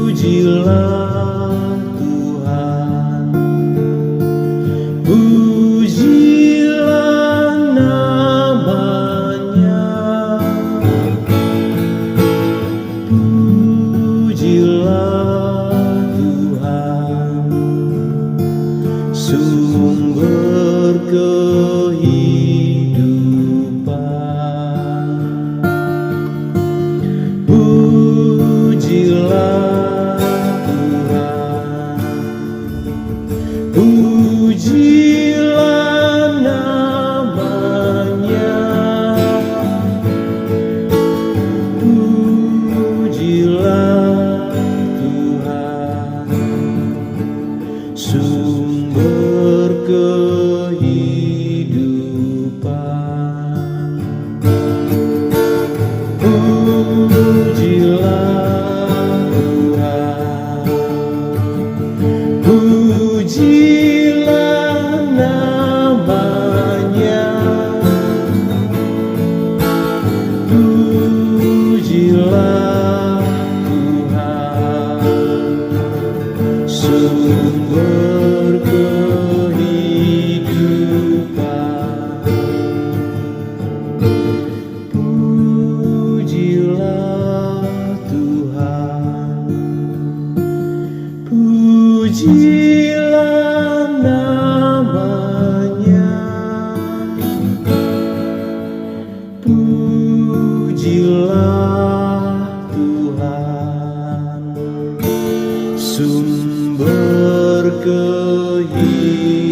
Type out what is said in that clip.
Pujilah Tuhan, pujilah namanya, pujilah Tuhan, sumber kehidupan. Pujilah pujilah namanya, pujilah Tuhan, sumber kehidupan. Pujilah Tuhan, pujilah namanya, pujilah Tuhan, sumber kehidupan. Pujilah Tuhan, pujilah namanya, pujilah Tuhan, sumber kehidupan.